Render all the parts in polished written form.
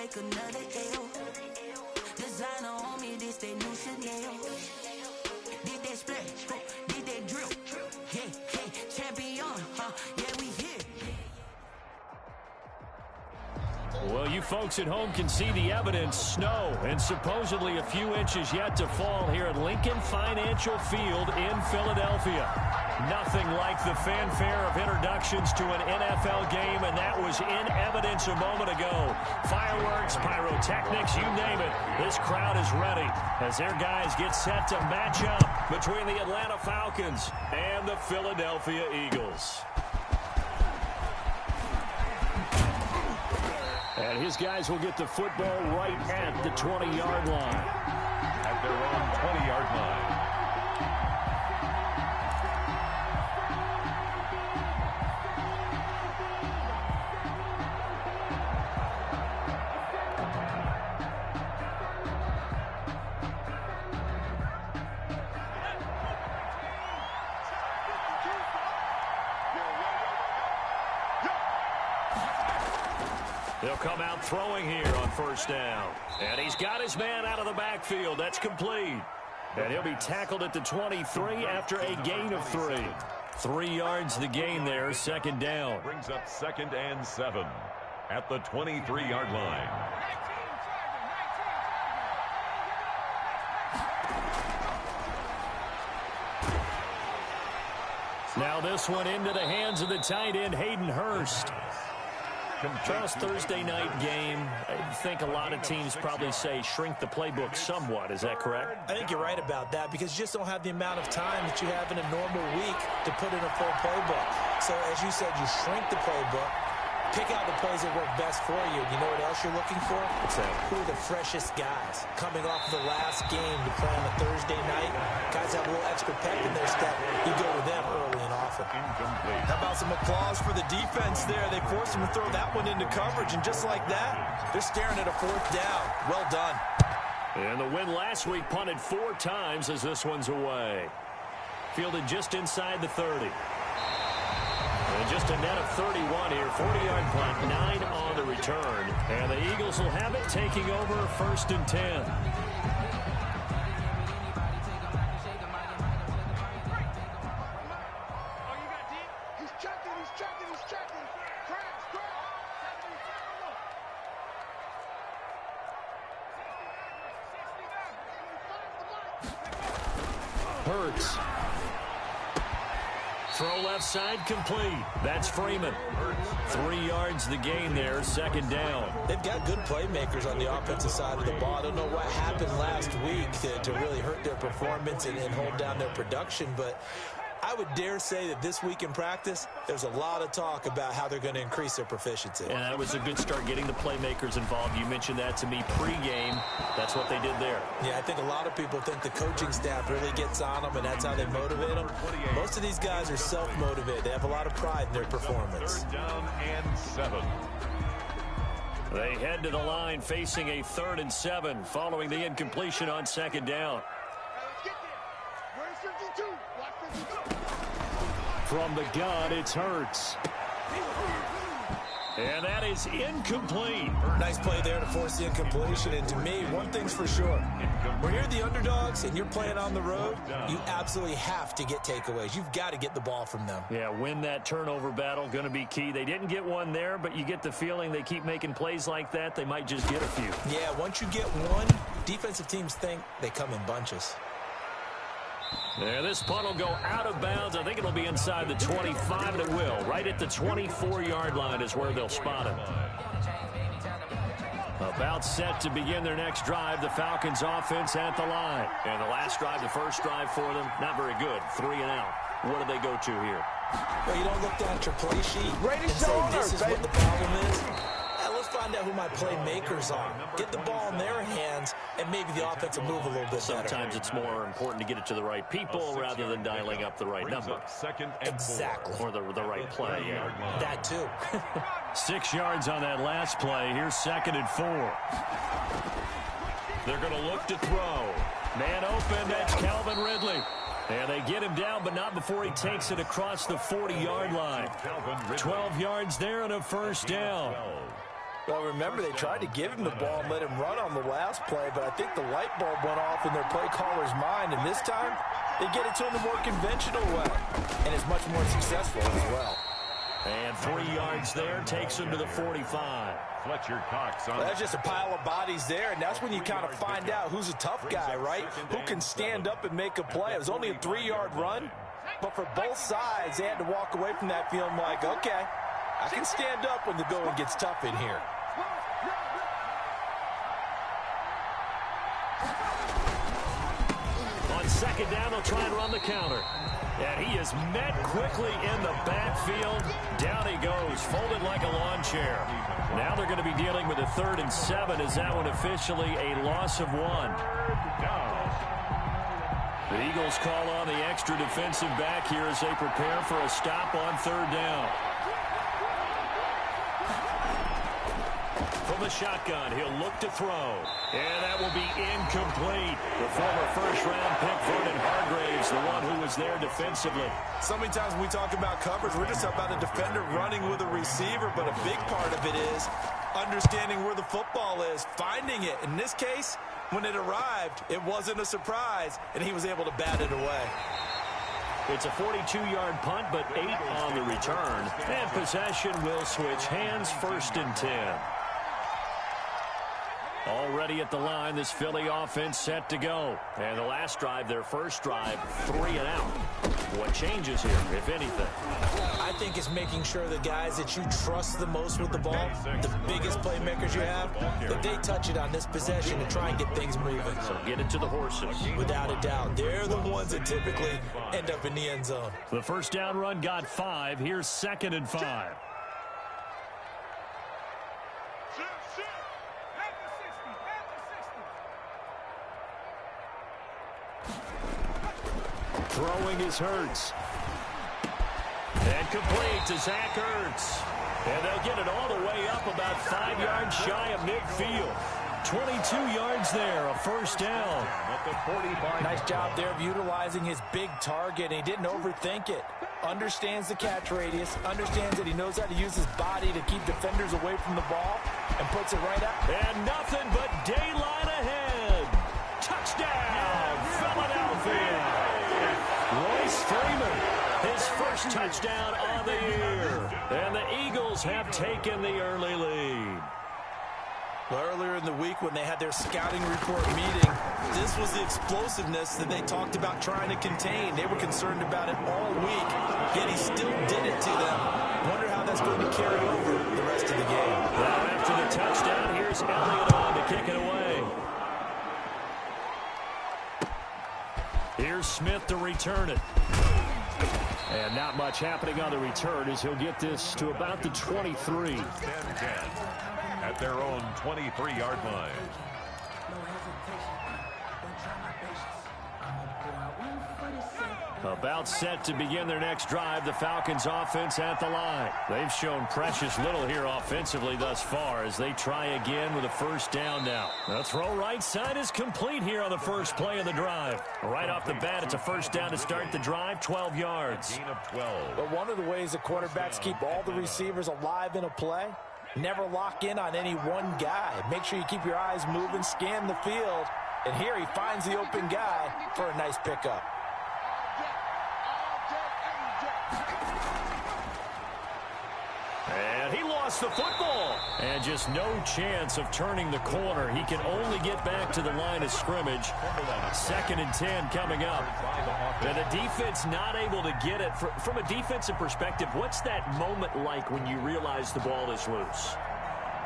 take another L. Designer on me, this they new Chanel. Did they splash? Did they drill? Hey, hey, champion, huh? Yeah, we here. Well, you folks at home can see the evidence. Snow and supposedly a few inches yet to fall here at Lincoln Financial Field in Philadelphia. Nothing like the fanfare of introductions to an NFL game, and that was in evidence a moment ago. Fireworks, pyrotechnics, you name it. This crowd is ready as their guys get set to match up between the Atlanta Falcons and the Philadelphia Eagles. And his guys will get the football right at the 20-yard line. At their own 20-yard line. They'll come out throwing here on first down. And he's got his man out of the backfield. That's complete. And he'll be tackled at the 23 after a gain of 3. 3 yards the gain there, second down. Brings up 2nd and 7 at the 23-yard line. Now this one into the hands of the tight end, Hayden Hurst. Charles, Thursday night game, I think a lot of teams probably say shrink the playbook somewhat. Is that correct? I think you're right about that because you just don't have the amount of time that you have in a normal week to put in a full playbook. So as you said, you shrink the playbook, pick out the plays that work best for you. You know what else you're looking for? Who are the freshest guys coming off of the last game to play on a Thursday night? Guys have a little extra pep in their step. You go to them early and often. Incomplete. How about some applause for the defense there? They forced him to throw that one into coverage, and just like that, they're staring at a 4th down. Well done. And the win last week punted 4 times as this one's away. Fielded just inside the 30. And just a net of 31 here. 40-yard punt, 9 on the return. And the Eagles will have it taking over 1st and 10. Hurts. Throw left side complete. That's Freeman. 3 yards the gain there, second down. They've got good playmakers on the offensive side of the ball. I don't know what happened last week to really hurt their performance and hold down their production, but I would dare say that this week in practice, there's a lot of talk about how they're going to increase their proficiency. And that was a good start getting the playmakers involved. You mentioned that to me pregame. That's what they did there. Yeah, I think a lot of people think the coaching staff really gets on them, and that's how they motivate them. Most of these guys are self-motivated. They have a lot of pride in their performance. 3rd down and 7. They head to the line facing a 3rd and 7 following the incompletion on second down. From the gun, it's Hurts. And that is incomplete. Nice play there to force the incompletion. And to me, one thing's for sure. When you're the underdogs and you're playing on the road, you absolutely have to get takeaways. You've got to get the ball from them. Yeah, win that turnover battle, going to be key. They didn't get one there, but you get the feeling they keep making plays like that, they might just get a few. Yeah, once you get one, defensive teams think they come in bunches. Yeah, this punt will go out of bounds. I think it'll be inside the 25, and it will. Right at the 24-yard line is where they'll spot it. About set to begin their next drive, the Falcons offense at the line. And the last drive, the first drive for them, not very good. 3 and out. What do they go to here? Well, you don't look down at your play sheet and say this is what the problem is. Let's find out who my playmakers are. Get the ball in their hands, and maybe the offense will move a little bit better. Sometimes it's more important to get it to the right people rather than dialing up the right number. Exactly. Or the right play, yeah. That too. 6 yards on that last play. Here's 2nd and 4. They're going to look to throw. Man open, that's Calvin Ridley. And they get him down, but not before he takes it across the 40-yard line. 12 yards there and a first down. Well, remember, they tried to give him the ball and let him run on the last play, but I think the light bulb went off in their play caller's mind, and this time they get it to him the more conventional way, and it's much more successful as well. And 3 yards there takes him to the 45. Fletcher Cox on. Well, that's just a pile of bodies there, and that's when you kind of find out who's a tough guy, right? Who can stand up and make a play. It was only a 3-yard run, but for both sides, they had to walk away from that feeling like, okay, I can stand up when the going gets tough in here. On second down, they'll try and run the counter. And he is met quickly in the backfield. Down he goes, folded like a lawn chair. Now they're going to be dealing with a 3rd and 7. Is that one officially a loss of 1? The Eagles call on the extra defensive back here as they prepare for a stop on 3rd down. From the shotgun, he'll look to throw. And that will be incomplete. The former first-round pick, Vernon Hargraves, the one who was there defensively. So many times when we talk about coverage, we're just about a defender running with a receiver, but a big part of it is understanding where the football is, finding it. In this case, when it arrived, it wasn't a surprise, and he was able to bat it away. It's a 42-yard punt, but 8 on the return. And possession will switch hands, 1st and 10. Already at the line, this Philly offense set to go. And the last drive, their first drive, 3 and out. What changes here, if anything? I think it's making sure the guys that you trust the most with the ball, the biggest playmakers you have, that they touch it on this possession and try and get things moving. So get it to the horses. Without a doubt. They're the ones that typically end up in the end zone. The first down run got 5. Here's 2nd and 5. Throwing is Hurts. And complete to Zach Ertz. And they'll get it all the way up about 5 yards shy of midfield. 22 yards there, a first down. Nice job there of utilizing his big target. He didn't overthink it. Understands the catch radius. Understands that he knows how to use his body to keep defenders away from the ball. And puts it right out. And nothing but daylight ahead. Touchdown, Philadelphia. Royce Freeman, his first touchdown on the year. And the Eagles have taken the early lead. Well, earlier in the week when they had their scouting report meeting, this was the explosiveness that they talked about trying to contain. They were concerned about it all week, yet he still did it to them. Wonder how that's going to carry over the rest of the game. Now after the touchdown, here's Elliott on to kick it away. Here's Smith to return it. And not much happening on the return as he'll get this to about the 23. 10-10 at their own 23-yard line. About set to begin their next drive, the Falcons offense at the line. They've shown precious little here offensively thus far as they try again with a first down now. The throw right side is complete here on the first play of the drive. Right off the bat, it's a first down to start the drive, 12 yards. Gain of 12. But one of the ways the quarterbacks keep all the receivers alive in a play, never lock in on any one guy. Make sure you keep your eyes moving, scan the field, and here he finds the open guy for a nice pickup. And he lost the football. And just no chance of turning the corner. He can only get back to the line of scrimmage. 2nd and 10 coming up. And the defense not able to get it. From a defensive perspective, what's that moment like when you realize the ball is loose?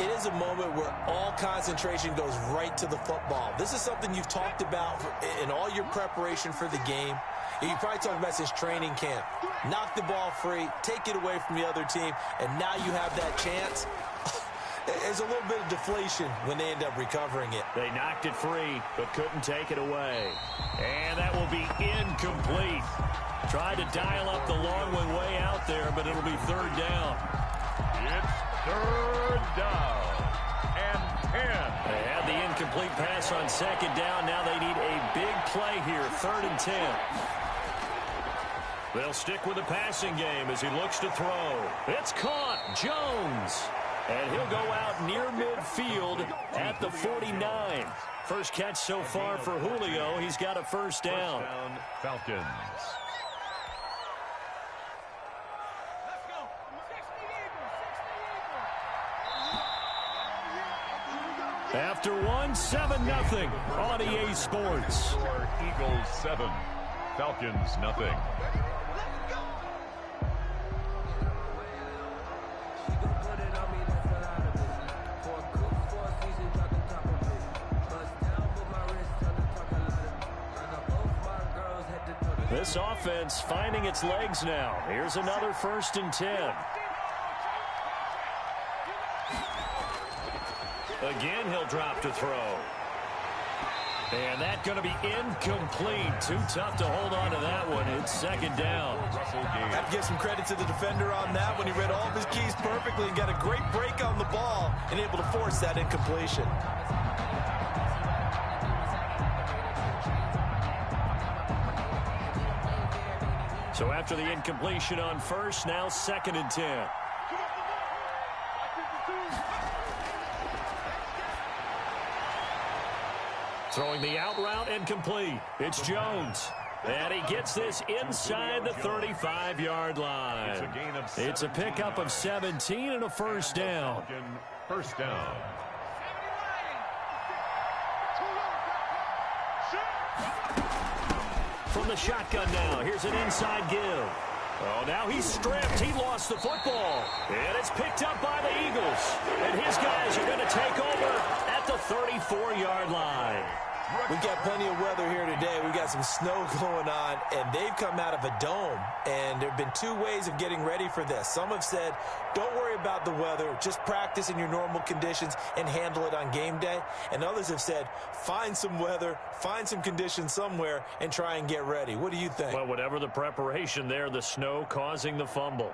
It is a moment where all concentration goes right to the football. This is something you've talked about in all your preparation for the game. You probably talked about since training camp. Knock the ball free, take it away from the other team, and now you have that chance. There's a little bit of deflation when they end up recovering it. They knocked it free, but couldn't take it away. And that will be incomplete. Tried to dial up the long one way out there, but it'll be 3rd down. It's 3rd down and 10. They had the incomplete pass on 2nd down. Now they need a big play here, 3rd and 10. They'll stick with the passing game as he looks to throw. It's caught. Jones. And he'll go out near midfield at the 49. First catch so far for Julio. He's got a first down. First down, Falcons. After one, 7-0 on EA Sports. Eagles 7, Falcons nothing. This offense finding its legs now. Here's another 1st and 10. Again, he'll drop to throw. And that's going to be incomplete. Too tough to hold on to that one. It's 2nd down. I have to give some credit to the defender on that when he read all of his keys perfectly and got a great break on the ball and able to force that incompletion. So after the incompletion on 1st, now 2nd and 10. Throwing the out route and complete. It's Jones. And he gets this inside the 35-yard line. It's a pickup of 17 and a first down. First down. From the shotgun now, here's an inside give. Oh, now he's stripped. He lost the football. And it's picked up by the Eagles. And his guys are going to take over at the 34-yard line. We've got plenty of weather here today. We've got some snow going on, and they've come out of a dome. And there have been 2 ways of getting ready for this. Some have said, don't worry about the weather. Just practice in your normal conditions and handle it on game day. And others have said, find some weather, find some conditions somewhere, and try and get ready. What do you think? Well, whatever the preparation there, the snow causing the fumble.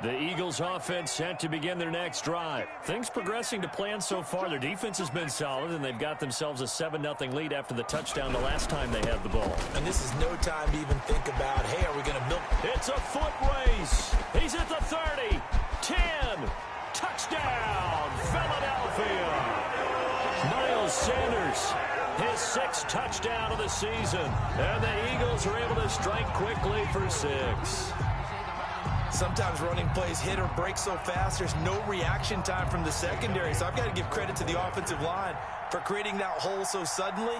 The Eagles offense set to begin their next drive. Things progressing to plan so far. Their defense has been solid, and they've got themselves a 7-0 lead after the touchdown the last time they had the ball. And this is no time to even think about, hey, are we going to milk? It's a foot race. He's at the 30, 10, touchdown, Philadelphia. Miles Sanders, his 6th touchdown of the season, and the Eagles are able to strike quickly for 6. Sometimes running plays hit or break so fast, there's no reaction time from the secondary. So I've got to give credit to the offensive line for creating that hole so suddenly.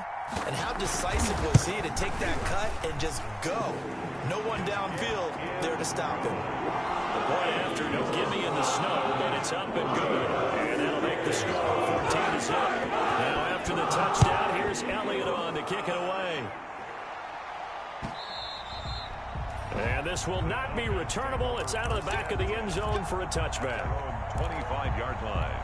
And how decisive was he to take that cut and just go? No one downfield there to stop him. The point after, no gimme in the snow, but it's up and good. And that'll make the score 14-0. Now after the touchdown, here's Elliott on to kick it away. And this will not be returnable. It's out of the back of the end zone for a touchback. 25-yard line.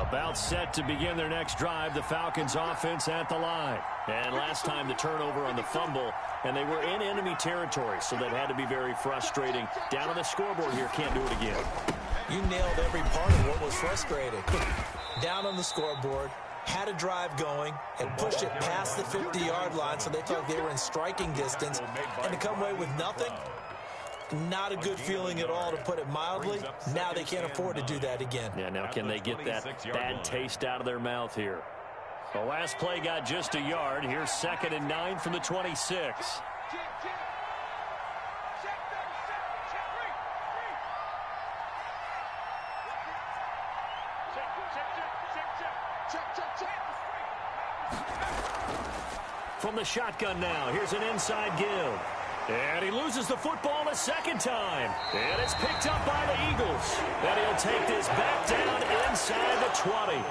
About set to begin their next drive, the Falcons offense at the line. And last time the turnover on the fumble, and they were in enemy territory, so that had to be very frustrating. Down on the scoreboard here, can't do it again. You nailed every part of what was frustrating. Down on the scoreboard, had a drive going, and pushed it past the 50-yard line, so they felt they were in striking distance, and to come away with nothing, not a good feeling at all, to put it mildly. Now they can't afford to do that again. Yeah, now can they get that bad taste out of their mouth here? The last play got just a yard. Here's 2nd and 9 from the 26. From the shotgun now, here's an inside give. And he loses the football a 2nd time. And it's picked up by the Eagles. And he'll take this back down inside the 20.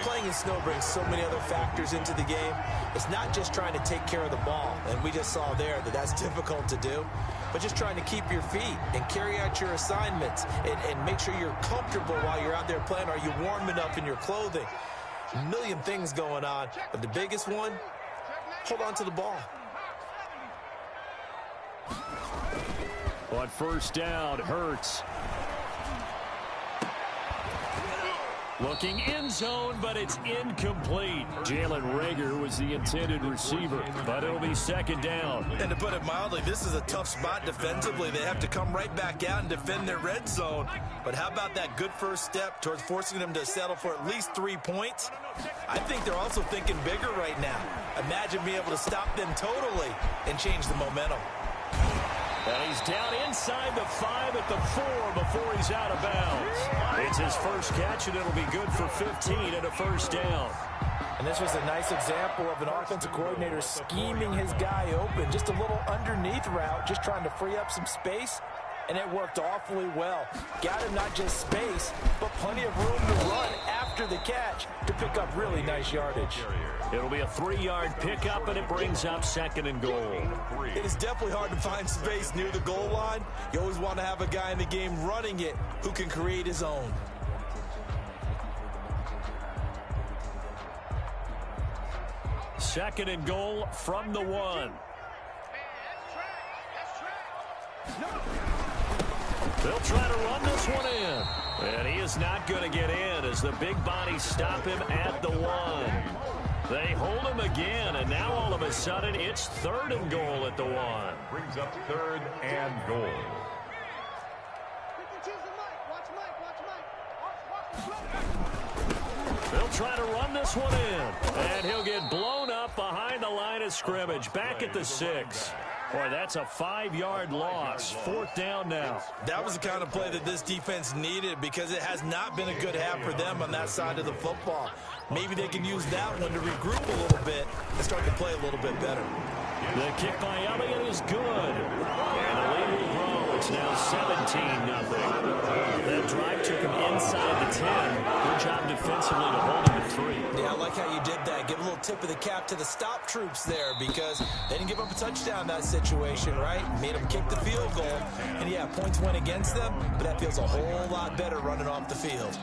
Playing in snow brings so many other factors into the game. It's not just trying to take care of the ball, and we just saw there that that's difficult to do, but just trying to keep your feet and carry out your assignments and make sure you're comfortable while you're out there playing. Are you warm enough in your clothing? A million things going on, but the biggest one, hold on to the ball. On first down, Hurts. Looking end zone, but it's incomplete. Jalen Reagor was the intended receiver, but it'll be second down. And to put it mildly, this is a tough spot defensively. They have to come right back out and defend their red zone. But how about that good first step towards forcing them to settle for at least 3 points? I think they're also thinking bigger right now. Imagine being able to stop them totally and change the momentum. And he's down inside the 5 at the 4 before he's out of bounds. It's his first catch, and it'll be good for 15 and a first down. And this was a nice example of an offensive coordinator scheming his guy open. Just a little underneath route, just trying to free up some space, and it worked awfully well. Got him not just space, but plenty of room to run after the catch to pick up really nice yardage. It'll be a 3-yard pickup, and it brings up second and goal. It is definitely hard to find space near the goal line. You always want to have a guy in the game running it who can create his own. Second and goal from the 1. They'll try to run this one in. And he is not going to get in as the big bodies stop him at the 1. They hold him again, and now all of a sudden it's third and goal at the 1. Brings up third and goal. They'll try to run this one in, and he'll get blown up behind the line of scrimmage, back at the 6. Boy, that's a 5-yard loss. Fourth down now. That was the kind of play that this defense needed because it has not been a good half for them on that side of the football. Maybe they can use that one to regroup a little bit and start to play a little bit better. The kick by Elliott is good. And the lead will grow. It's now 17-0. That drive took him inside the 10. Good job defensively to hold him at 3. Yeah, I like how you did that. Give a little tip of the cap to the stop troops there because they didn't give up a touchdown in that situation, right? Made them kick the field goal. And, yeah, points went against them, but that feels a whole lot better running off the field.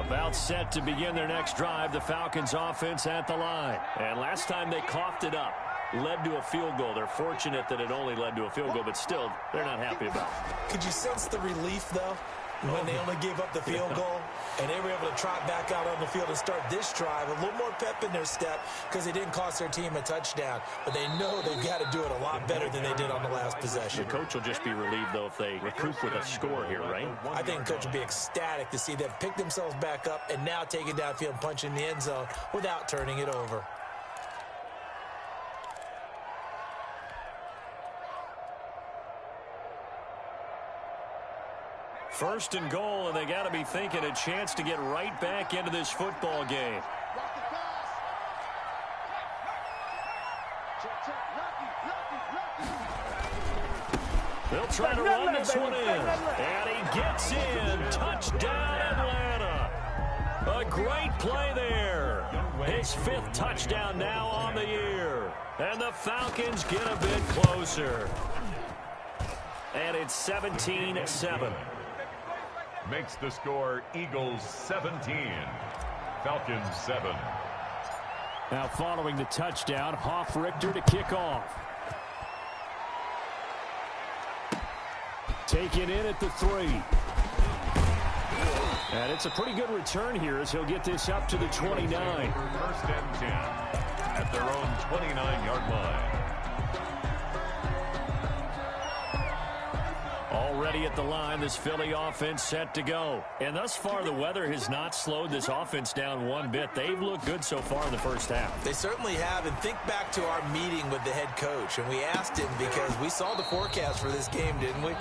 About set to begin their next drive, the Falcons offense at the line. And last time they coughed it up, led to a field goal. They're fortunate that it only led to a field goal, but still, they're not happy about it. Could you sense the relief, though, when they only gave up the field goal? And they were able to trot back out on the field and start this drive. A little more pep in their step because they didn't cost their team a touchdown. But they know they've got to do it a lot better than they did on the last possession. The coach will just be relieved, though, if they recoup with a score here, right? I think the coach will be ecstatic to see them pick themselves back up and now take it downfield and punch in the end zone without turning it over. First and goal, and they got to be thinking a chance to get right back into this football game. They'll try to run this one in, and he gets in. Touchdown, Atlanta. A great play there. His 5th touchdown now on the year, and the Falcons get a bit closer. And it's 17-7. Makes the score Eagles 17, Falcons 7. Now following the touchdown, Richter to kick off. Taken in at the 3. And it's a pretty good return here as he'll get this up to the 29. First and 10 at their own 29-yard line. Already at the line, this Philly offense set to go. And thus far, the weather has not slowed this offense down one bit. They've looked good so far in the first half. They certainly have. And think back to our meeting with the head coach. And we asked him because we saw the forecast for this game, didn't we?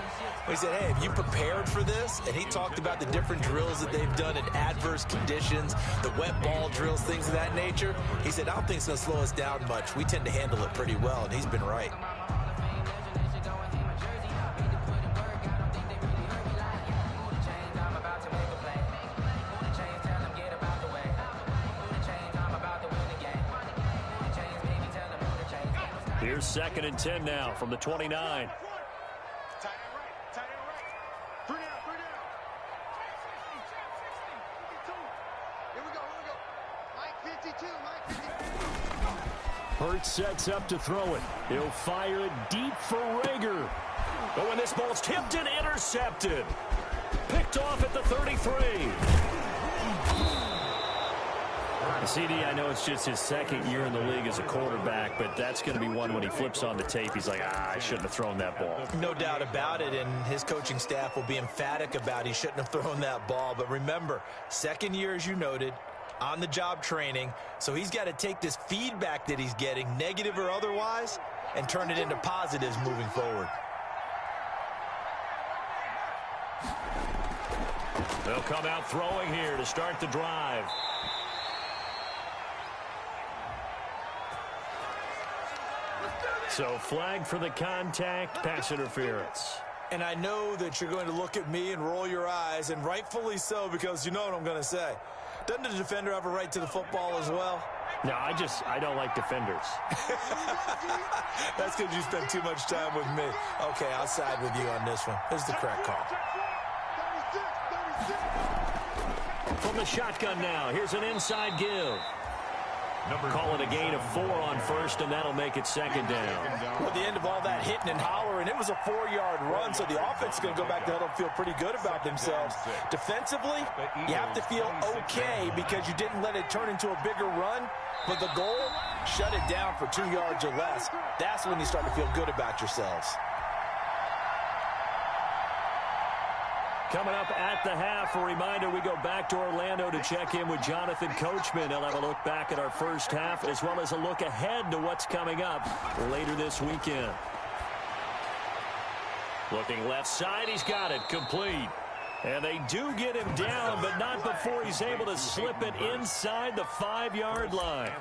We said, hey, have you prepared for this? And he talked about the different drills that they've done in adverse conditions, the wet ball drills, things of that nature. He said, I don't think it's going to slow us down much. We tend to handle it pretty well, and he's been right. Here's 2nd and 10 now from the 29. Hurts sets up to throw it. He'll fire it deep for Rager. Oh, and this ball's tipped and intercepted. Picked off at the 33. CD, I know it's just his 2nd year in the league as a quarterback, but that's going to be one when he flips on the tape. He's like, I shouldn't have thrown that ball. No doubt about it, and his coaching staff will be emphatic about he shouldn't have thrown that ball. But remember, 2nd year, as you noted, on-the-job training, so he's got to take this feedback that he's getting, negative or otherwise, and turn it into positives moving forward. They'll come out throwing here to start the drive. So flag for the contact, pass interference. And I know that you're going to look at me and roll your eyes, and rightfully so, because you know what I'm going to say. Doesn't the defender have a right to the football as well? No, I don't like defenders. That's because you spend too much time with me. Okay, I'll side with you on this one. This is the correct call. From the shotgun now, here's an inside give. Call it a gain of 4 on 1st, and that'll make it 2nd down. At the end of all that hitting and hollering, it was a 4-yard run, so the offense is going to go back to huddle and feel pretty good about themselves. Defensively, you have to feel okay because you didn't let it turn into a bigger run, but the goal, shut it down for 2 yards or less. That's when you start to feel good about yourselves. Coming up at the half, a reminder, we go back to Orlando to check in with Jonathan Coachman. He'll have a look back at our first half as well as a look ahead to what's coming up later this weekend. Looking left side, he's got it complete. And they do get him down, but not before he's able to slip it inside the 5-yard line.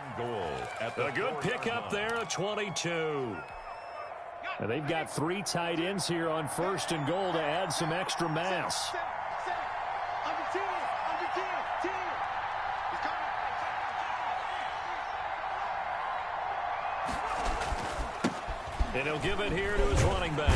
A good pickup there, a 22. And they've got 3 tight ends here on 1st and goal to add some extra mass. And he'll give it here to his running back.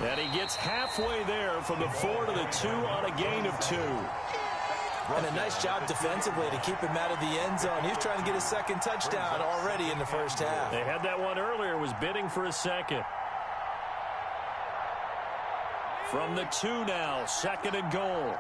And he gets halfway there from the 4 to the 2 on a gain of 2. And a nice job defensively to keep him out of the end zone. He was trying to get his 2nd touchdown already in the first half. They had that one earlier, was bidding for a 2nd. From the 2 now, 2nd and goal.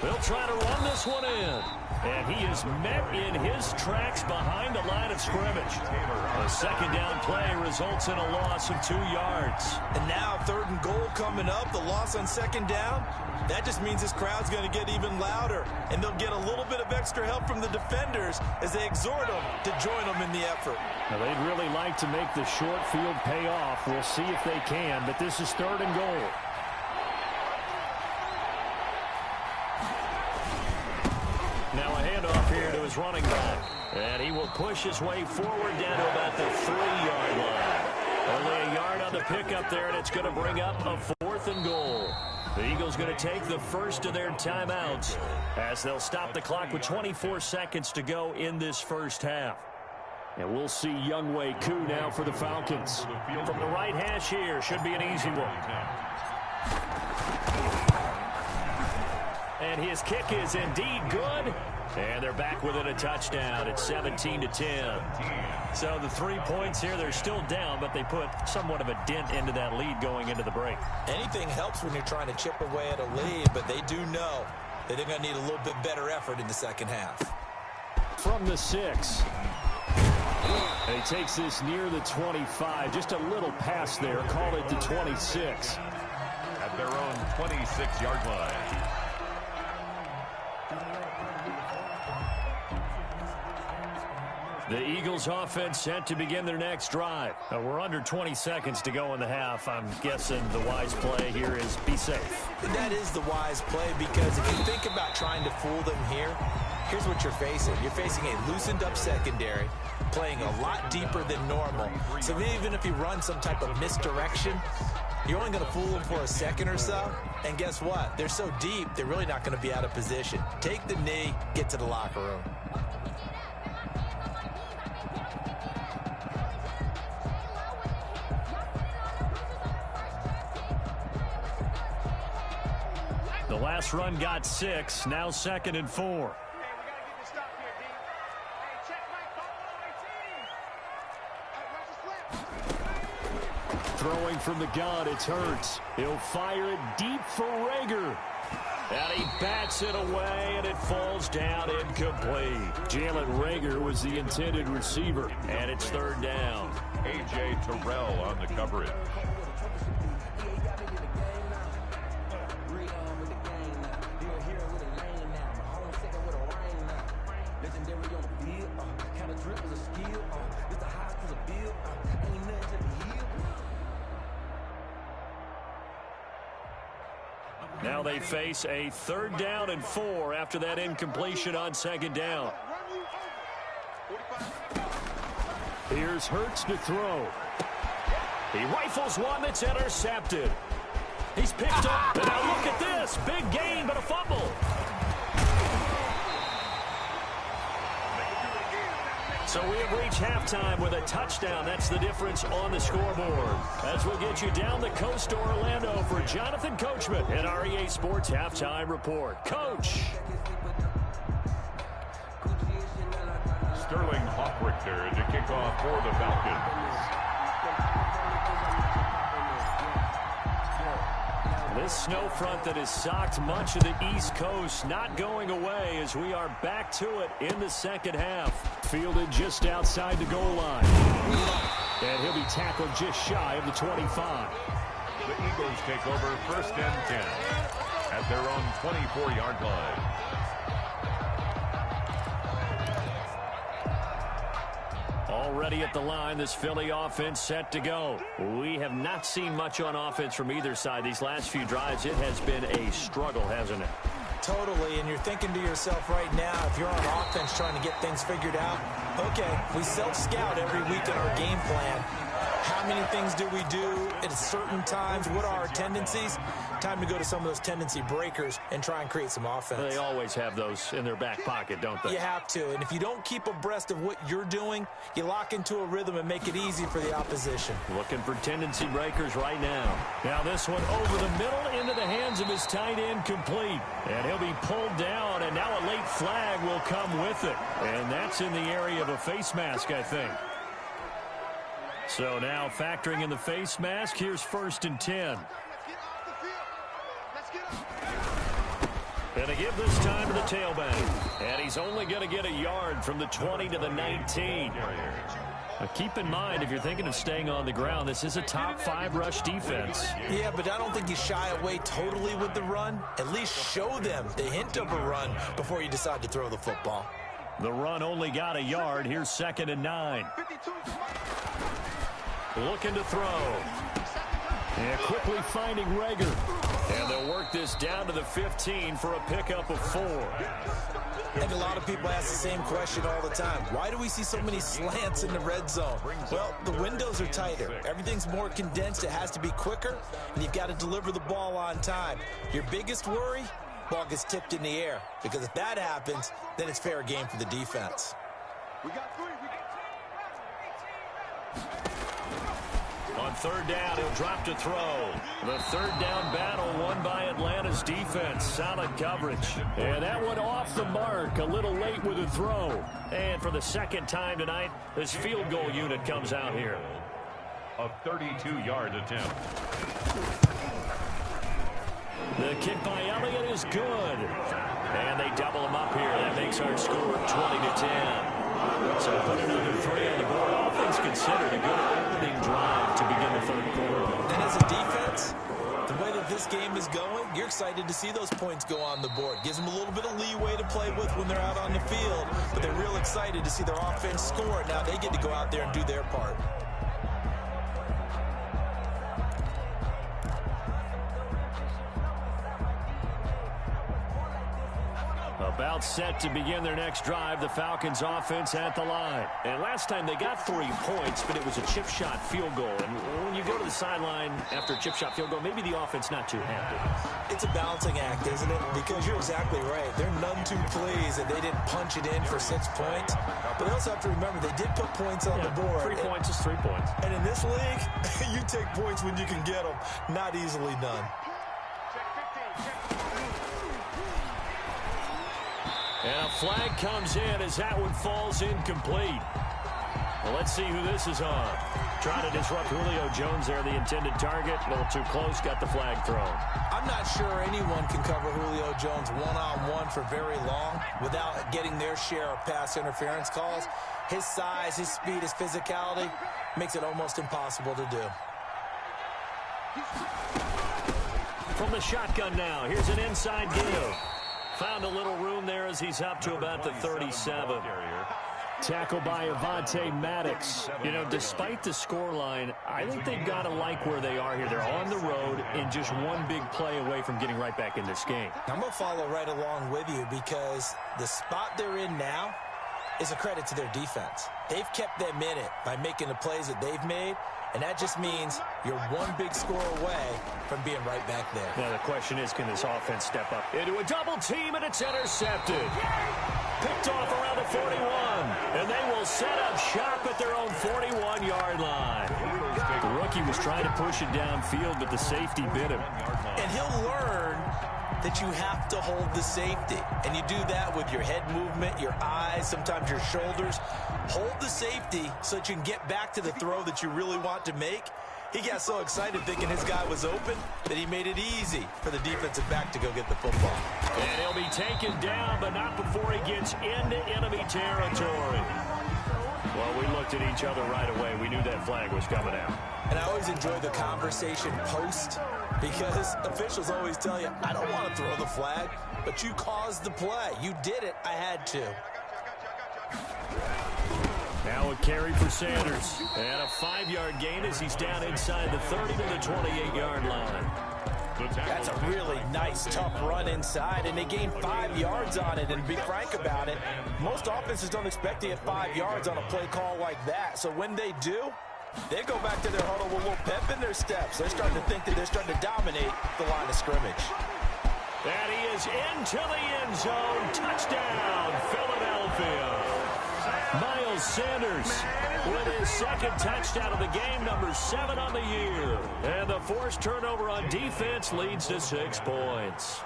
They'll try to run this one in. And he is met in his tracks behind the line of scrimmage. A 2nd down play results in a loss of 2 yards. And now 3rd and goal coming up. The loss on 2nd down. That just means this crowd's going to get even louder. And they'll get a little bit of extra help from the defenders as they exhort them to join them in the effort. Now, they'd really like to make the short field pay off. We'll see if they can, but this is 3rd and goal. Now a handoff here to his running back. And he will push his way forward down to about the 3-yard line. Only a yard on the pickup there, and it's going to bring up a 4th and goal. The Eagles going to take the first of their timeouts as they'll stop the clock with 24 seconds to go in this first half. And we'll see Younghoe Koo now for the Falcons. From the right hash here, should be an easy one. And his kick is indeed good. And they're back within a touchdown at 17-10. So the 3 points here, they're still down, but they put somewhat of a dent into that lead going into the break. Anything helps when you're trying to chip away at a lead, but they do know that they're going to need a little bit better effort in the second half. From the 6. And he takes this near the 25. Just a little pass there. Call it the 26. At their own 26-yard line. The Eagles offense set to begin their next drive. We're under 20 seconds to go in the half. I'm guessing the wise play here is be safe. That is the wise play, because if you think about trying to fool them here, here's what you're facing. You're facing a loosened up secondary, playing a lot deeper than normal. So even if you run some type of misdirection, you're only going to fool them for a second or so. And guess what? They're so deep, they're really not going to be out of position. Take the knee, get to the locker room. The last run got 6, now 2nd and 4. Throwing from the gun, it's Hurts. He'll fire it deep for Rager. And he bats it away, and it falls down incomplete. Jalen Rager was the intended receiver, and it's 3rd down. A.J. Terrell on the coverage. Now they face a 3rd down and 4 after that incompletion on 2nd down. Here's Hurts to throw. He rifles one that's intercepted. He's picked up. And now look at this. Big gain, but a fumble. So we have reached halftime with a touchdown. That's the difference on the scoreboard. As we'll get you down the coast to Orlando for Jonathan Coachman and our EA Sports Halftime Report. Coach. Sterling Hoffrichter to kick off for the Falcons. This snow front that has socked much of the East Coast not going away as we are back to it in the second half. Fielded just outside the goal line. And he'll be tackled just shy of the 25. The Eagles take over 1st and 10 at their own 24-yard line. Already at the line, this Philly offense set to go. We have not seen much on offense from either side these last few drives. It has been a struggle, hasn't it? Totally, and you're thinking to yourself right now, if you're on offense trying to get things figured out, okay, we self-scout every week in our game plan. How many things do we do at certain times? What are our tendencies? Time to go to some of those tendency breakers and try and create some offense. They always have those in their back pocket, don't they? You have to, and if you don't keep abreast of what you're doing, you lock into a rhythm and make it easy for the opposition. Looking for tendency breakers right now. Now this one over the middle into the hands of his tight end complete. And he'll be pulled down, and now a late flag will come with it. And that's in the area of a face mask, I think. So now factoring in the face mask, here's 1st and 10. And a give this time to the tailback. And he's only going to get a yard from the 20 to the 19. Now keep in mind, if you're thinking of staying on the ground, this is a top 5 rush defense. Yeah, but I don't think you shy away totally with the run. At least show them the hint of a run before you decide to throw the football. The run only got a yard. Here's 2nd and 9. Looking to throw. And quickly finding Rager. And they'll work this down to the 15 for a pickup of 4. I think a lot of people ask the same question all the time. Why do we see so many slants in the red zone? Well, the windows are tighter. Everything's more condensed. It has to be quicker, and you've got to deliver the ball on time. Your biggest worry? Ball gets tipped in the air. Because if that happens, then it's fair game for the defense. On 3rd down, he'll drop to throw. The 3rd down battle won by Atlanta's defense. Solid coverage. And that one off the mark. A little late with a throw. And for the 2nd time tonight, this field goal unit comes out here. A 32-yard attempt. The kick by Elliott is good. And they double him up here. That makes our score 20-10. So put another 3 on the board. All things considered, a good opening drive to begin the 3rd quarter. And as a defense, the way that this game is going, you're excited to see those points go on the board. Gives them a little bit of leeway to play with when they're out on the field. But they're real excited to see their offense score. Now they get to go out there and do their part. A About set to begin their next drive, the Falcons offense at the line. And last time they got 3 points, but it was a chip shot field goal. And when you go to the sideline after a chip shot field goal, maybe the offense not too happy. It's a balancing act, isn't it? Because you're exactly right. They're none too pleased that they didn't punch it in for 6 points. But they also have to remember they did put points on the board. 3 points is 3 points. And in this league, you take points when you can get them. Not easily done. And a flag comes in as that one falls incomplete. Well, let's see who this is on. Trying to disrupt Julio Jones there, the intended target. A little too close, got the flag thrown. I'm not sure anyone can cover Julio Jones one-on-one for very long without getting their share of pass interference calls. His size, his speed, his physicality makes it almost impossible to do. From the shotgun now, here's an inside give. Found a little room there as he's up to about the 37. Tackle by Avonte Maddox. You know, despite the scoreline, I think they've got to like where they are here. They're on the road and just one big play away from getting right back in this game. I'm going to follow right along with you because the spot they're in now is a credit to their defense. They've kept them in it by making the plays that they've made, and that just means you're one big score away from being right back there. Now the question is, can this offense step up into a double team, and it's intercepted. Picked off around the 41, and they will set up shop at their own 41-yard line. The rookie was trying to push it downfield, but the safety bit him. And he'll learn that you have to hold the safety. And you do that with your head movement, your eyes, sometimes your shoulders. Hold the safety so that you can get back to the throw that you really want to make. He got so excited thinking his guy was open that he made it easy for the defensive back to go get the football. And he'll be taken down, but not before he gets into enemy territory. Well, we looked at each other right away. We knew that flag was coming out. And I always enjoy the conversation post because officials always tell you, I don't want to throw the flag, but you caused the play. You did it. I had to. Now a carry for Sanders. And a 5-yard gain as he's down inside the 30 to the 28-yard line. That's a really nice, tough run inside, and they gained 5 yards on it. And to be frank about it, most offenses don't expect to get 5 yards on a play call like that. So when they do, they go back to their huddle with a little pep in their steps. They're starting to think that they're starting to dominate the line of scrimmage. And he is into the end zone. Touchdown, Philadelphia. Miles Sanders with his second touchdown of the game, number 7 on the year. And the forced turnover on defense leads to 6 points.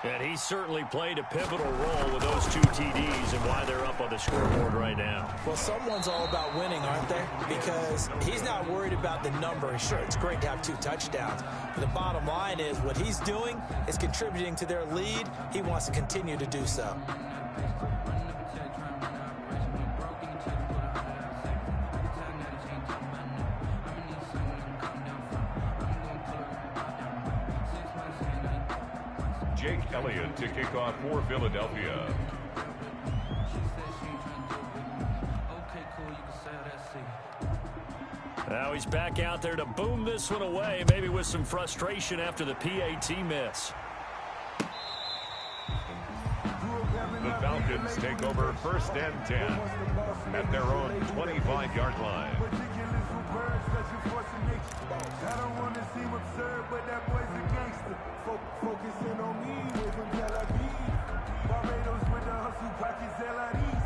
And he certainly played a pivotal role with those 2 TDs and why they're up on the scoreboard right now. Well, someone's all about winning, aren't they? Because he's not worried about the number. Sure, it's great to have 2 touchdowns. But the bottom line is what he's doing is contributing to their lead. He wants to continue to do so. Jake Elliott to kick off for Philadelphia. Now he's back out there to boom this one away, maybe with some frustration after the PAT miss. The Falcons take over 1st and 10 at their own 25-yard line. I don't want to seem absurd, but that boy's a gangster. Focusing on me with him Tel Aviv. Barbados with the hustle pockets LIDs.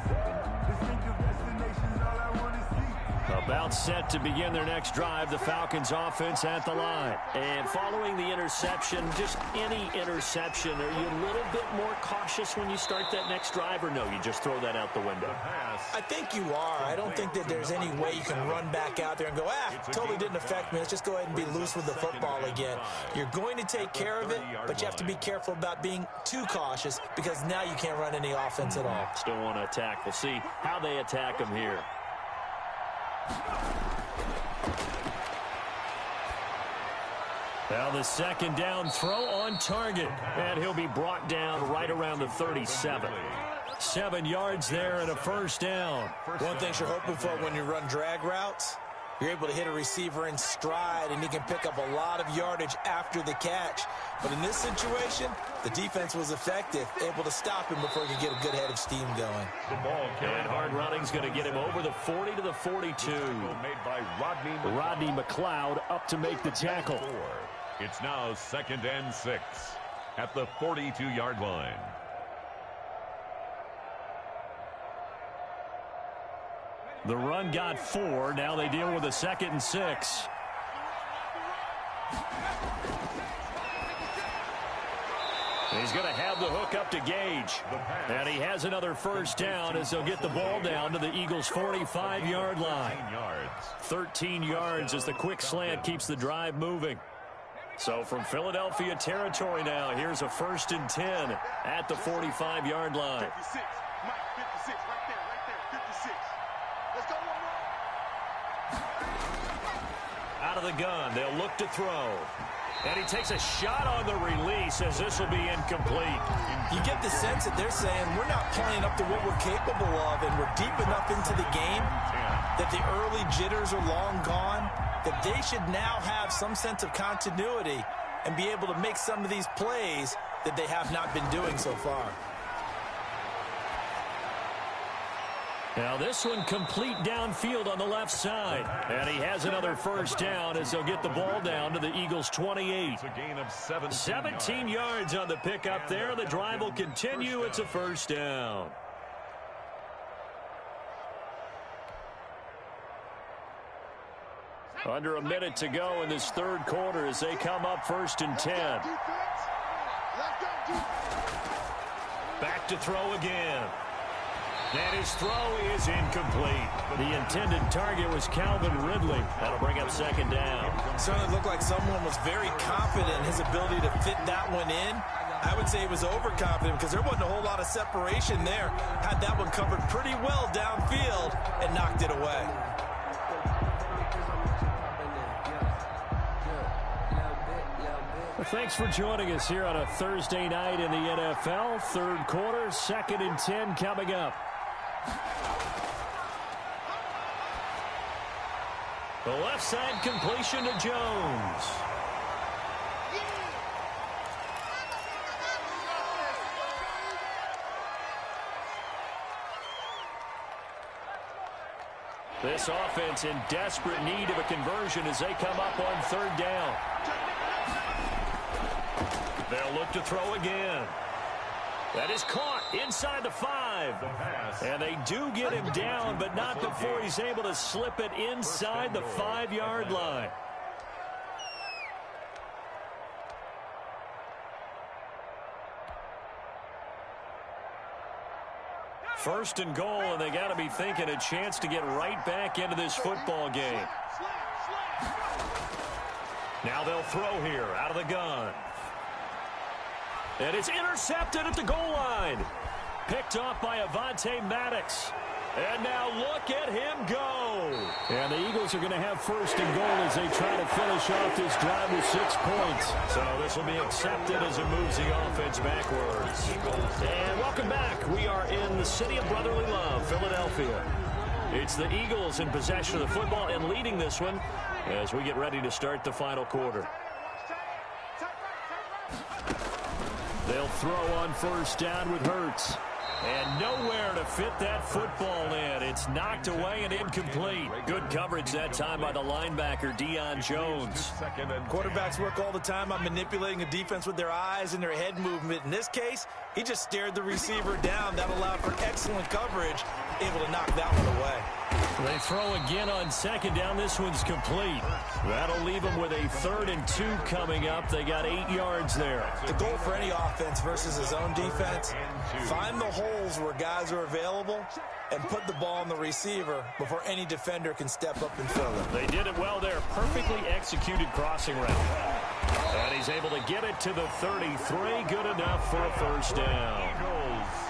Distinctive destinations, all I want to see. About set to begin their next drive, the Falcons offense at the line. And following the interception, just any interception, are you a little bit more cautious when you start that next drive, or no, you just throw that out the window? I think you are. I don't think that there's any way you can run back out there and go, totally didn't affect me. Let's just go ahead and be loose with the football again. You're going to take care of it, but you have to be careful about being too cautious because now you can't run any offense at all. Still want to attack. We'll see how they attack them here. Now the second down throw on target, and he'll be brought down right around the 37. 7 yards there and a first down. One thing you're hoping for when you run drag routes You're able to hit a receiver in stride, and he can pick up a lot of yardage after the catch. But in this situation, the defense was effective, able to stop him before he could get a good head of steam going. The ball And hard running's going to get him over the 40 to the 42. made by Rodney McLeod up to make the tackle. It's now 2nd and 6 at the 42-yard line. The run got 4. Now they deal with a 2nd and 6. He's going to have the hook up to Gage. And he has another first down as they'll get the ball down to the Eagles' 45-yard line. 13 yards as the quick slant keeps the drive moving. So from Philadelphia territory now, here's a 1st and 10 at the 45-yard line. 56. Mike, 56, right there, 56. Let's go, Out of the gun, they'll look to throw. And he takes a shot on the release as this will be incomplete. You get the sense that they're saying we're not playing up to what we're capable of, and we're deep enough into the game that the early jitters are long gone, that they should now have some sense of continuity and be able to make some of these plays that they have not been doing so far. Now this one complete downfield on the left side. And he has another first down as they'll get the ball down to the Eagles' 28. It's a gain of 17 yards on the pickup there. The drive will continue. It's a first down. Under a minute to go in this third quarter as they come up 1st and 10. Back to throw again. And his throw is incomplete. The intended target was Calvin Ridley. That'll bring up 2nd down. Certainly looked like someone was very confident in his ability to fit that one in. I would say he was overconfident because there wasn't a whole lot of separation there. Had that one covered pretty well downfield and knocked it away. Well, thanks for joining us here on a Thursday night in the NFL. Third quarter, 2nd and 10 coming up. The left side completion to Jones. This offense in desperate need of a conversion as they come up on 3rd down. They'll look to throw again. That is caught inside the 5. And they do get him down, but not before he's able to slip it inside the 5-yard line. First and goal, and they got to be thinking a chance to get right back into this football game. Now they'll throw here out of the gun. And it's intercepted at the goal line. Picked off by Avonte Maddox. And now look at him go. And the Eagles are going to have 1st and goal as they try to finish off this drive with 6 points. So this will be accepted as it moves the offense backwards. And welcome back. We are in the city of brotherly love, Philadelphia. It's the Eagles in possession of the football and leading this one as we get ready to start the final quarter. They'll throw on 1st down with Hurts. And nowhere to fit that football in. It's knocked away and incomplete. Good coverage that time by the linebacker, Deion Jones. Quarterbacks work all the time on manipulating a defense with their eyes and their head movement. In this case, he just stared the receiver down. That allowed for excellent coverage, able to knock that one away. They throw again on 2nd down. This one's complete. That'll leave them with a 3rd and 2 coming up. They got 8 yards there. The goal for any offense versus his own defense, find the holes where guys are available and put the ball on the receiver before any defender can step up and fill it. They did it well there. Perfectly executed crossing route. And he's able to get it to the 33. Good enough for a 1st down.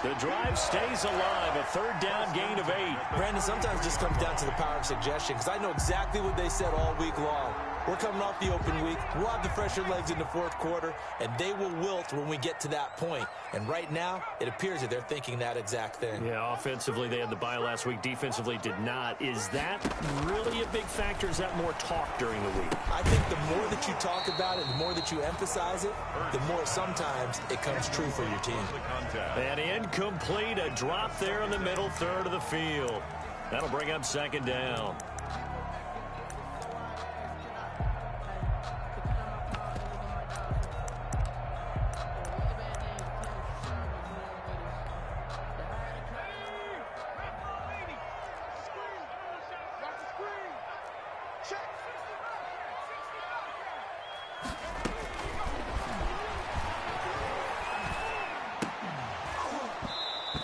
The drive stays alive. A 3rd down gain of 8. Brandon, sometimes it just comes down to the power of suggestion because I know exactly what they said all week long. We're coming off the open week. We'll have the fresher legs in the fourth quarter, and they will wilt when we get to that point. And right now, it appears that they're thinking that exact thing. Yeah, offensively, they had the bye last week. Defensively, did not. Is that really a big factor? Is that more talk during the week? I think the more that you talk about it, the more that you emphasize it, the more sometimes it comes true for your team. And incomplete, a drop there in the middle third of the field. That'll bring up second down.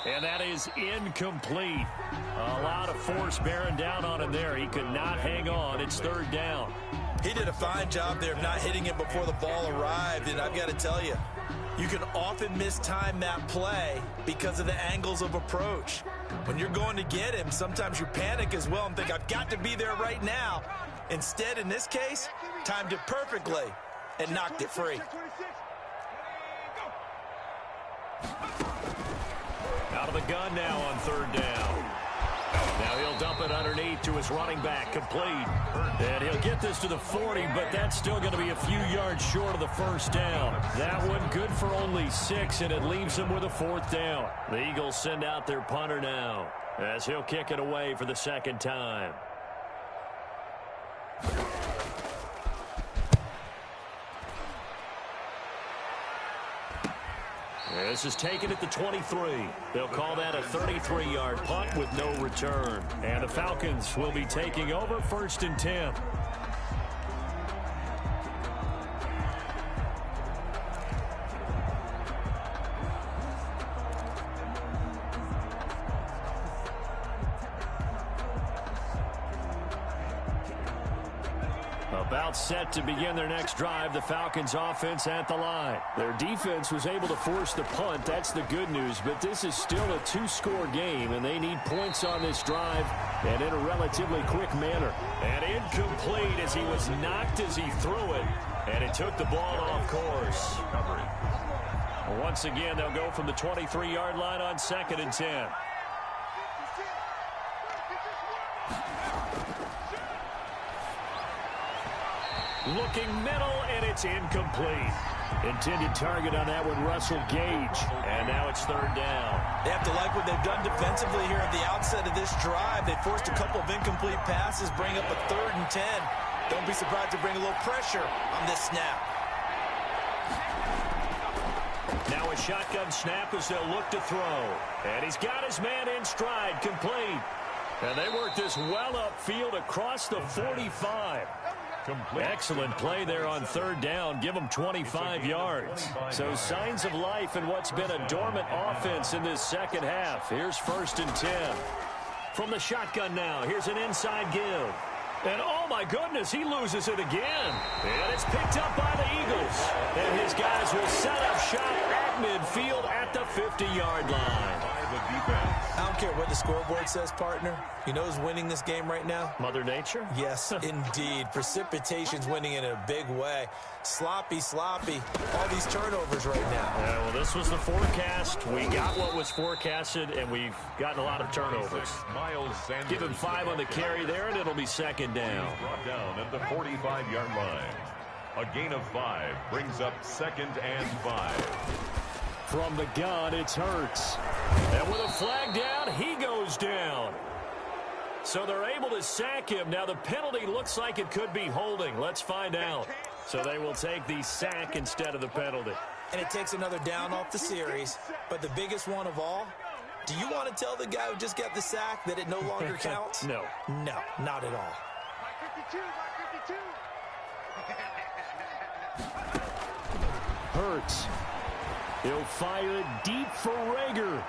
And that is incomplete. A lot of force bearing down on him there. He could not hang on. It's third down. He did a fine job there of not hitting it before the ball arrived, and I've got to tell you, you can often mistime that play because of the angles of approach. When you're going to get him, sometimes you panic as well and think, I've got to be there right now. Instead, in this case, timed it perfectly and knocked it free. Out of the gun now on third down. Now he'll dump it underneath to his running back, complete. And he'll get this to the 40, but that's still going to be a few yards short of the first down. That one good for only 6, and it leaves him with a fourth down. The Eagles send out their punter now as he'll kick it away for the second time. This is taken at the 23. They'll call that a 33-yard punt with no return. And the Falcons will be taking over 1st and 10. About set to begin their next drive, the Falcons offense at the line. Their defense was able to force the punt. That's the good news, but this is still a 2-score game, and they need points on this drive and in a relatively quick manner. And incomplete as he was knocked as he threw it, and it took the ball off course. Once again, they'll go from the 23-yard line on 2nd and 10. Looking middle, and it's incomplete. Intended target on that one, Russell Gage. And now it's third down. They have to like what they've done defensively here at the outset of this drive. They forced a couple of incomplete passes, bring up a 3rd and 10. Don't be surprised to bring a little pressure on this snap. Now a shotgun snap as they'll look to throw. And he's got his man in stride, complete. And they work this well upfield across the 45. Excellent play there on third down. Give them 25 yards. So signs of life in what's been a dormant offense in this second half. Here's 1st and 10. From the shotgun now, here's an inside give. And oh my goodness, he loses it again. And it's picked up by the Eagles. And his guys will set up shop at midfield at the 50-yard line. I don't care what the scoreboard says, partner. You know who's winning this game right now? Mother Nature? Yes, indeed. Precipitation's winning in a big way. Sloppy. All these turnovers right now. Yeah, well, this was the forecast. We got what was forecasted, and we've gotten a lot of turnovers. Give him 5 on the carry there, and it'll be second down. Brought down at the 45-yard line. A gain of 5 brings up 2nd and 5. From the gun, it's Hurts. And with a flag down, he goes down. So they're able to sack him. Now the penalty looks like it could be holding. Let's find out. So they will take the sack instead of the penalty. And it takes another down off the series. But the biggest one of all, do you want to tell the guy who just got the sack that it no longer counts? No. No, not at all. Hurts. He'll fire it deep for Rager.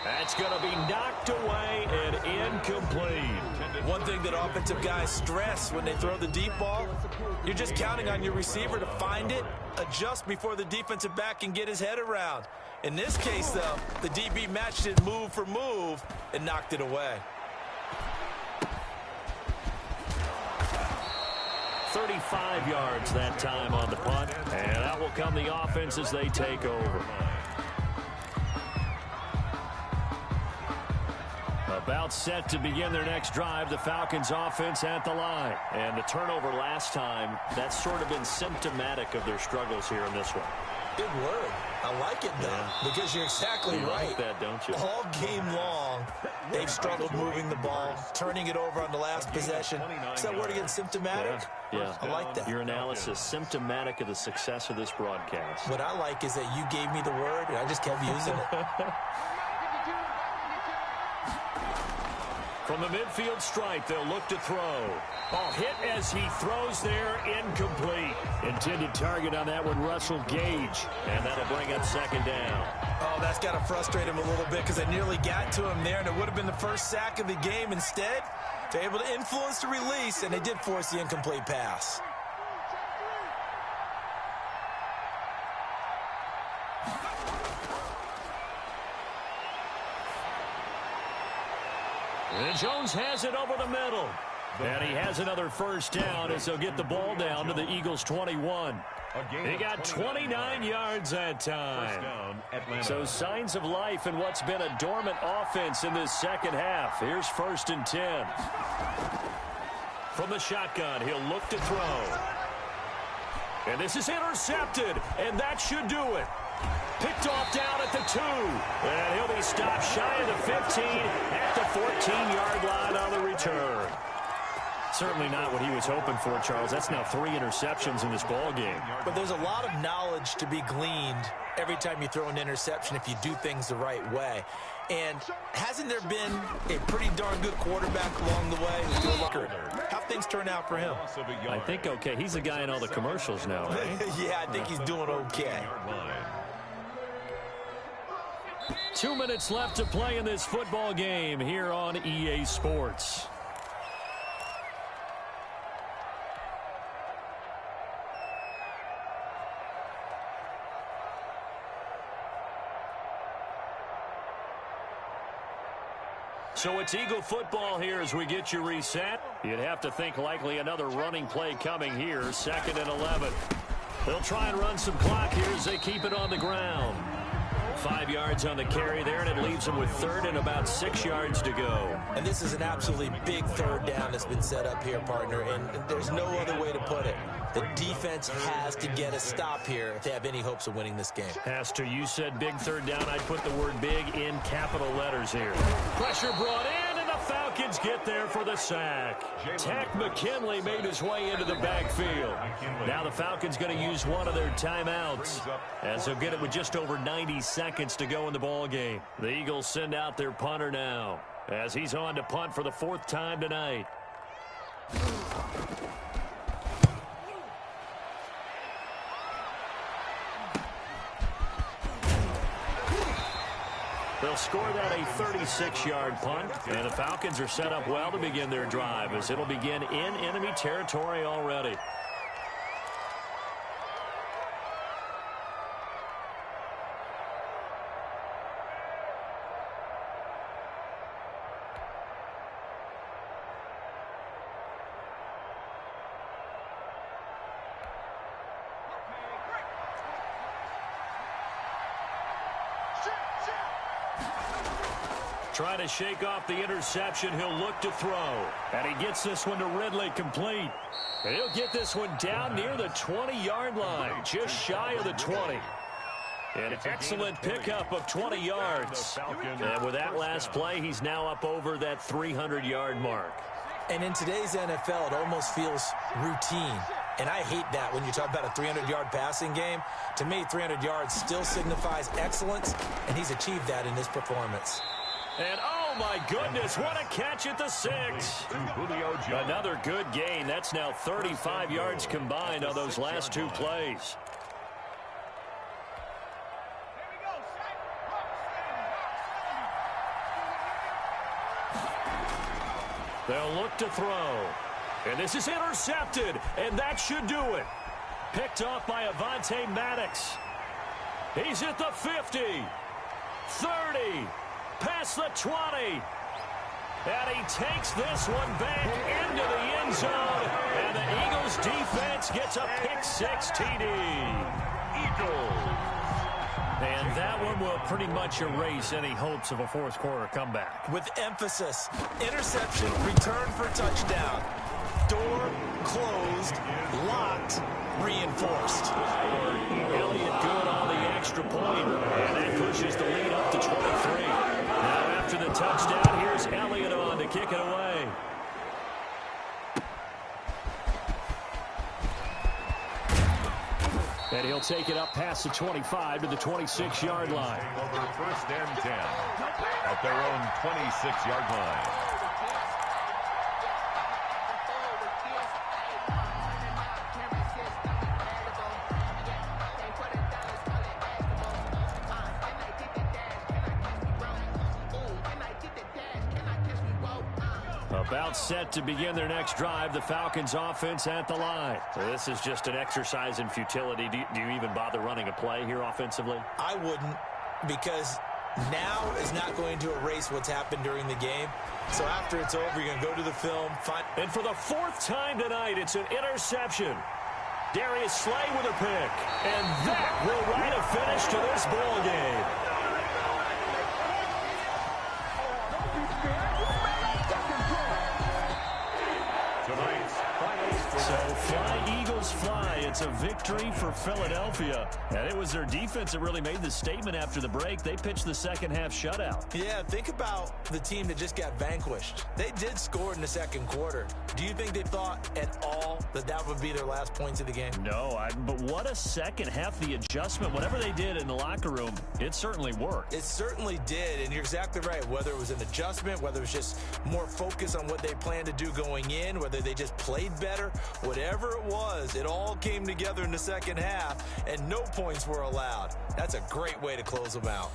That's going to be knocked away and incomplete. One thing that offensive guys stress when they throw the deep ball, you're just counting on your receiver to find it, adjust before the defensive back can get his head around. In this case, though, the DB matched it move for move and knocked it away. 35 yards that time on the punt. And out will come the offense as they take over. About set to begin their next drive, the Falcons offense at the line. And the turnover last time, that's sort of been symptomatic of their struggles here in this one. Big word. I like it, though, because you're exactly right. Like that, don't you? All game long, they've struggled moving the ball, turning it over on the last possession. Is that word again, symptomatic? Yeah. I like that. Your analysis, symptomatic of the success of this broadcast. What I like is that you gave me the word, and I just kept using it. From the midfield stripe, they'll look to throw. Oh, hit as he throws there, incomplete. Intended target on that one, Russell Gage. And that'll bring up second down. Oh, that's got to frustrate him a little bit because I nearly got to him there, and it would have been the first sack of the game. Instead, they're able to influence the release, and they did force the incomplete pass. And Jones has it over the middle. And he has another first down as they'll get the ball down to the Eagles' 21. He got 29 yards that time. So signs of life in what's been a dormant offense in this second half. Here's 1st and 10. From the shotgun, he'll look to throw. And this is intercepted, and that should do it. Picked off down at the 2. And he'll be stopped shy of the 15 at the 14-yard line on the return. Certainly not what he was hoping for, Charles. That's now 3 interceptions in this ball game. But there's a lot of knowledge to be gleaned every time you throw an interception if you do things the right way. And hasn't there been a pretty darn good quarterback along the way? How things turn out for him? I think okay. He's the guy in all the commercials now, right? Yeah, I think he's doing okay. 2 minutes left to play in this football game here on EA Sports. So it's Eagle football here as we get you reset. You'd have to think likely another running play coming here, 2nd and 11. They'll try and run some clock here as they keep it on the ground. 5 yards on the carry there, and it leaves them with 3rd and about 6 yards to go. And this is an absolutely big 3rd down that's been set up here, partner, and there's no other way to put it. The defense has to get a stop here if they have any hopes of winning this game. Has to. You said big 3rd down. I'd put the word big in capital letters here. Pressure brought in, and the Falcons get there for the sack. Tack McKinley made his way into the backfield. Now the Falcons going to use one of their timeouts as they'll get it with just over 90 seconds to go in the ball game. The Eagles send out their punter now as he's on to punt for the 4th time tonight. They'll score that a 36-yard punt, and the Falcons are set up well to begin their drive as it'll begin in enemy territory already. Trying to shake off the interception. He'll look to throw. And he gets this one to Ridley complete. And he'll get this one down near the 20-yard line, just shy of the 20. An excellent pickup of 20 yards. And with that last play, he's now up over that 300-yard mark. And in today's NFL, it almost feels routine. And I hate that when you talk about a 300-yard passing game. To me, 300 yards still signifies excellence, and he's achieved that in this performance. And, oh, my goodness, what a catch at the 6. Another good gain. That's now 35 yards combined on those last 2 plays. They'll look to throw. And this is intercepted, and that should do it. Picked off by Avonte Maddox. He's at the 50, 30. Past the 20. And he takes this one back into the end zone. And the Eagles defense gets a pick-6 TD. Eagles. And that one will pretty much erase any hopes of a fourth-quarter comeback. With emphasis, interception, return for touchdown. Door closed, locked, reinforced. Elliott good on the extra point, and that pushes the lead up to 23. Now after the touchdown, here's Elliott on to kick it away. And he'll take it up past the 25 to the 26-yard line. Over first and 10 at their own 26-yard line. About set to begin their next drive, the Falcons offense at the line. So this is just an exercise in futility. Do you even bother running a play here offensively? I wouldn't, because now is not going to erase what's happened during the game. So after it's over, you're going to go to the film. And for the fourth time tonight, it's an interception. Darius Slay with a pick. And that will write a finish to this ball game. So fly, Eagles, fly. It's a victory for Philadelphia. And it was their defense that really made the statement after the break. They pitched the second-half shutout. Yeah, think about the team that just got vanquished. They did score in the second quarter. Do you think they thought at all that that would be their last points of the game? No, but what a second half. The adjustment, whatever they did in the locker room, it certainly worked. It certainly did, and you're exactly right. Whether it was an adjustment, whether it was just more focus on what they planned to do going in, whether they just played better, whatever it was, it all came together in the second half, and no points were allowed. That's a great way to close them out.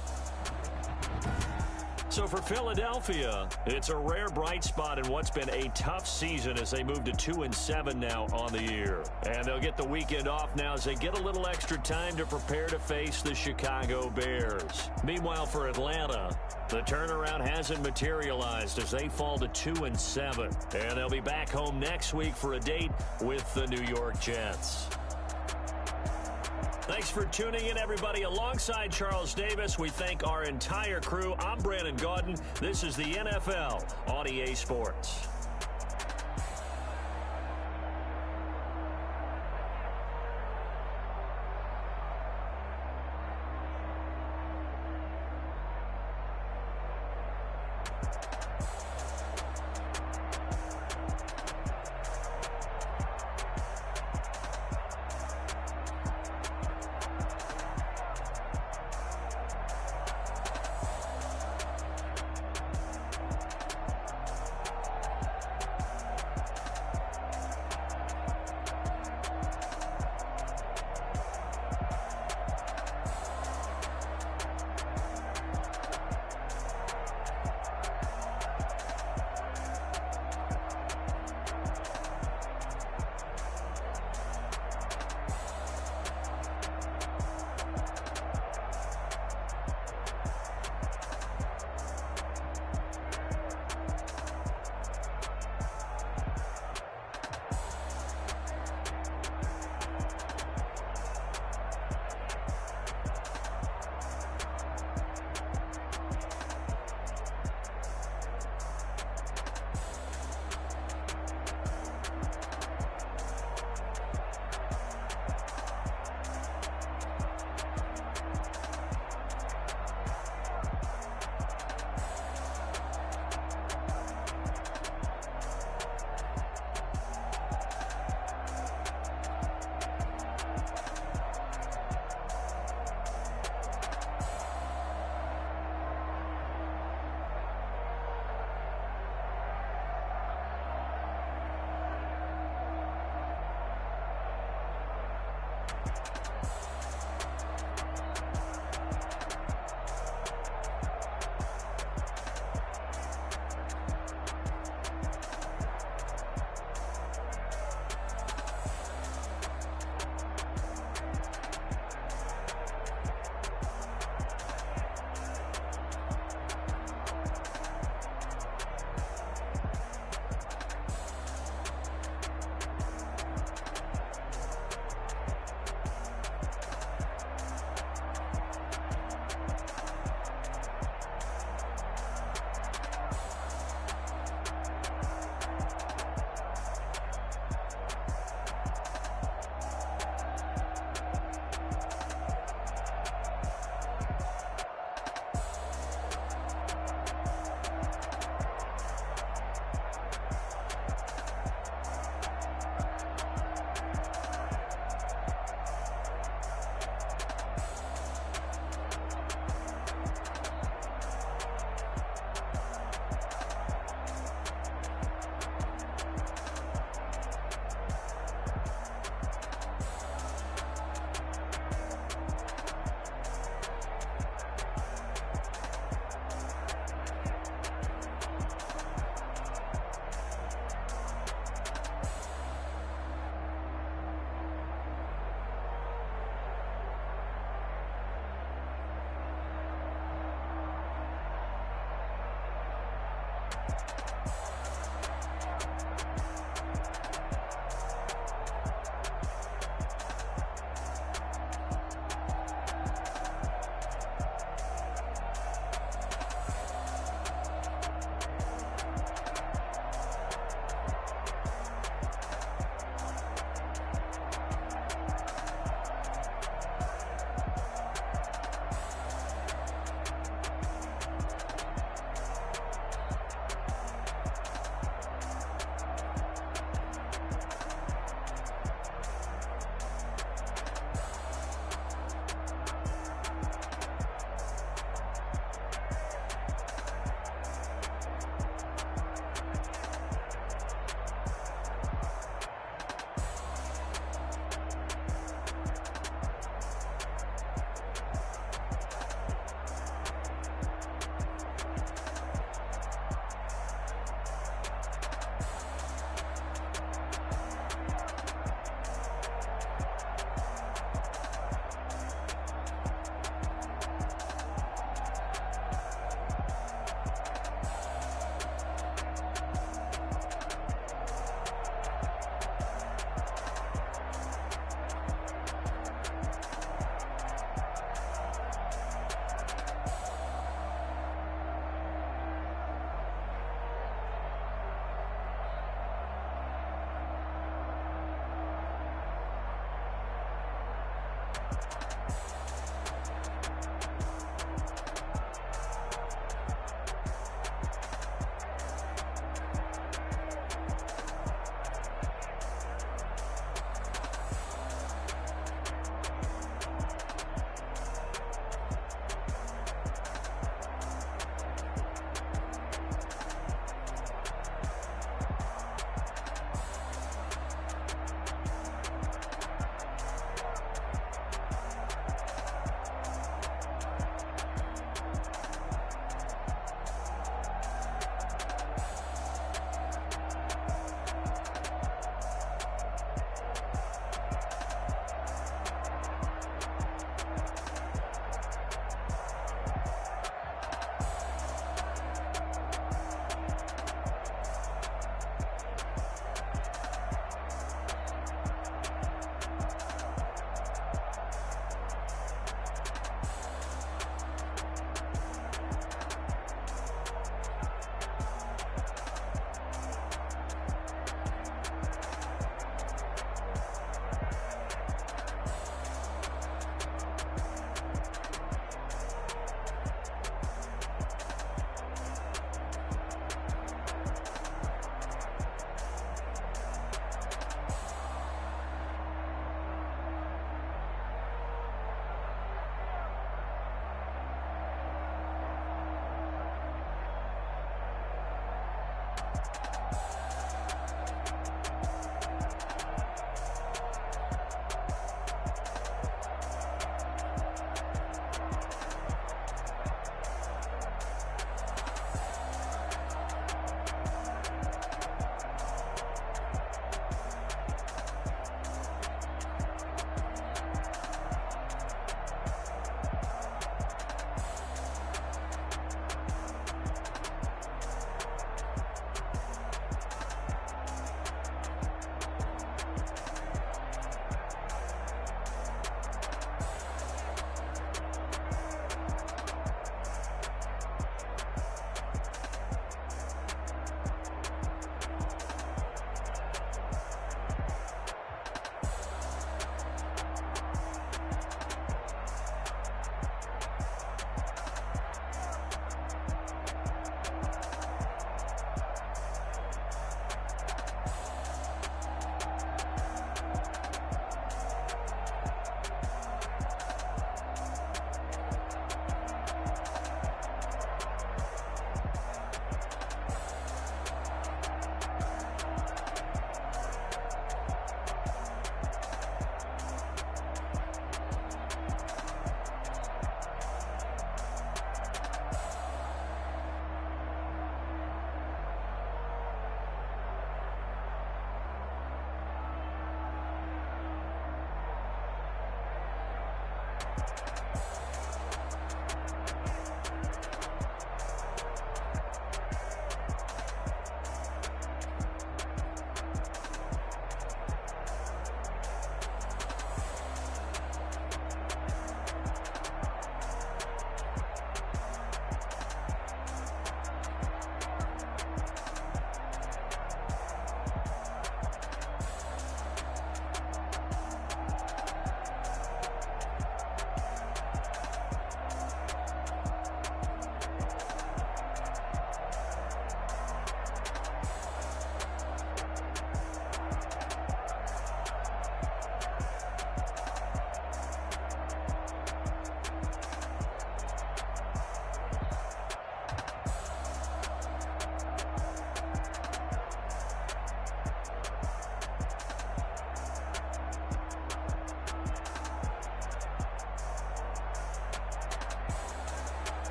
So for Philadelphia, it's a rare bright spot in what's been a tough season as they move to 2-7 now on the year. And they'll get the weekend off now as they get a little extra time to prepare to face the Chicago Bears. Meanwhile, for Atlanta, the turnaround hasn't materialized as they fall to 2-7. And they'll be back home next week for a date with the New York Jets. Thanks for tuning in, everybody. Alongside Charles Davis, we thank our entire crew. I'm Brandon Gaudin. This is the NFL on EA Sports.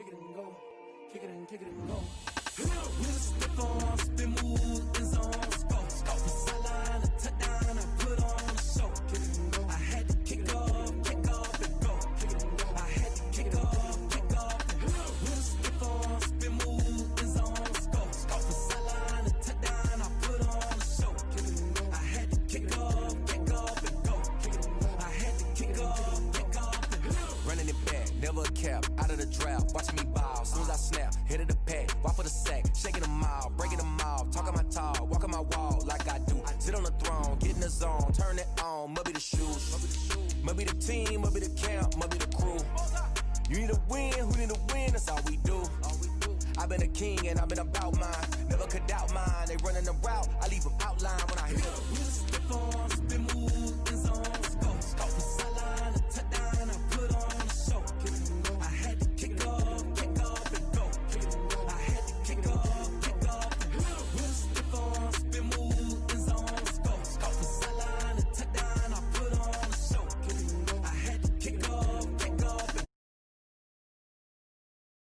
kick it and go, kick it and kick it and go. We'll stiff on, spin move, in zone, score. From sideline to touchdown, I put on a show. Kick it and go. I had to kick off and go. Kick it and go. I had to kick off and go. We'll stiff on, spin move, in zone, score. From sideline to touchdown, I put on a show. Kick it and go. I had to kick off and go. Kick it and go. I had to kick off and go. Running it back, never a cap, out of the draft, watching me ball, soon as I snap, hit of the pack, walk for the sack, shaking them all, breaking them off, talking my talk, walking my wall like I do, sit on the throne, get in the zone, turn it on, must be the shoes, must be the team, must be the camp, must be the crew, you need a win, who need a win, that's all we do, I've been a king and I've been about mine, never could doubt mine, they running the route, I leave them outline when I hit them. We'll step on, spin move.